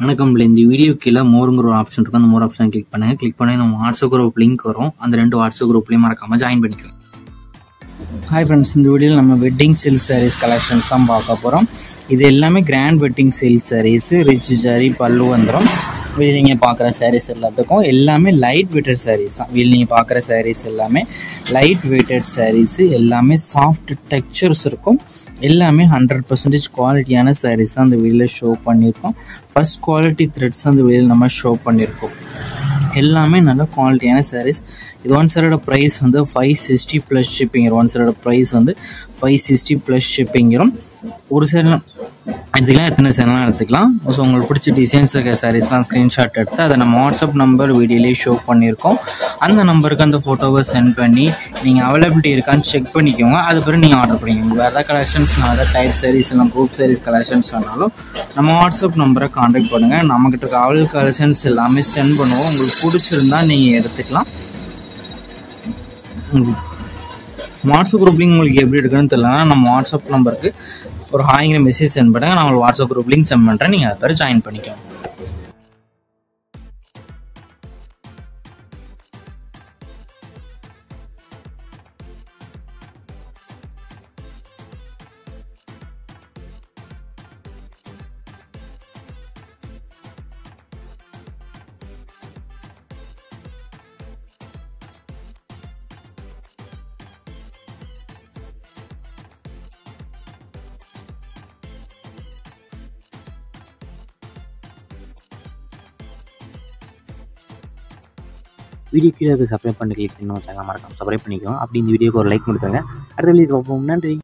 வணக்கம். இந்த வீடியோ கீழே மோருங்கிற ஒரு ஆப்ஷன் இருக்கும். அந்த மோர் ஆப்ஷன் கிளிக் பண்ணுங்க. கிளிக் பண்ணி நம்ம வாட்ஸ்அப் குரூப் லிங்க் வரும். அந்த 2 வாட்ஸ்அப் குரூப்லையும் மறக்காம ஜாயின் பண்ணிக்கோங்க. ஹாய் ஃப்ரெண்ட்ஸ், இந்த வீடியோவில் நம்ம வெட்டிங் சில்க் சாரீஸ் கலெக்ஷன்ஸ் தான் பார்க்க போகிறோம். இது எல்லாமே grand wedding silk sarees, rich zari pallu வந்துடும். வீட்டில் நீங்கள் பார்க்குற சாரீஸ் எல்லாத்துக்கும் எல்லாமே லைட் வெயிட்டட் சாரீஸ் தான். வீட்டில் நீங்கள் பார்க்குற சாரீஸ் எல்லாமே லைட் வெயிட்டட் சாரீஸு, எல்லாமே சாஃப்ட் டெக்ஸ்சர்ஸ் இருக்கும். எல்லாமே 100% குவாலிட்டியான சாரீஸ் தான் அந்த வீடியோவில் ஷோ பண்ணியிருக்கோம். ஃபர்ஸ்ட் குவாலிட்டி த்ரெட்ஸ் அந்த வீடியோவில் நம்ம ஷோ பண்ணியிருக்கோம். எல்லாமே நல்ல குவாலிட்டியான சாரீஸ். இது ஒன் சாரோட ப்ரைஸ் வந்து 560 ப்ளஸ் ஷிப்பிங். ஒன் சாரோட ப்ரைஸ் வந்து 560 ப்ளஸ் ஷிப்பிங். ஒரு சேர் எடுத்துக்கலாம், எத்தனை சேரெலாம் எடுத்துக்கலாம். ஸோ உங்களுக்கு பிடிச்ச டிசைன்ஸ் இருக்க சாரீஸ்லாம் ஸ்க்ரீன்ஷாட் எடுத்து அதை நம்ம வாட்ஸ்அப் நம்பர் வீடியோலேயே ஷோ பண்ணியிருக்கோம். அந்த நம்பருக்கு அந்த ஃபோட்டோவை சென்ட் பண்ணி நீங்கள் அவைலபிலிட்டி இருக்கான்னு செக் பண்ணிக்கோங்க. அது பிறகு நீங்கள் ஆர்டர் பண்ணிக்கோங்க. வேறு எதாவது கலெக்ஷன்ஸ், எதாவது டைப் சாரீஸ் இல்லை குரூப் சாரீஸ் கலெக்ஷன்ஸ் வேணாலும் நம்ம வாட்ஸ்அப் நம்பரை காண்டாக்ட் பண்ணுங்கள். நம்மக்கிட்ட இருக்க அவைலபிள் கலெக்ஷன்ஸ் எல்லாமே சென்ட் பண்ணுவோம். உங்களுக்கு பிடிச்சிருந்தா நீங்கள் எடுத்துக்கலாம். வாட்ஸ்அப் குரூப் லிங்க் உங்களுக்கு எப்படி எடுக்கணும்னு தெரியலனா நம்ம வாட்ஸ்அப் நம்பருக்கு ஒரு ஹாய்ங்கிற மெசேஜ் சென்ட் பண்ணுங்க. நான் உங்களுக்கு வாட்ஸ்அப் குரூப் லிங்க் சென்ட் பண்ணுறேன். நீங்கள் அதை பேர் ஜாயின் பண்ணிக்கோங்க. வீடியோ கீழே சப்ஸ்கிரைப் பண்ணி கிளிக் பண்ணி சேனல் மறக்காம சப்ஸ்கிரைப் பண்ணிக்கோங்க. அப்படி இந்த வீடியோக்கு ஒரு லைக் கொடுத்துருங்க. அடுத்த வீடியோ பார்ப்போம். நன்றி.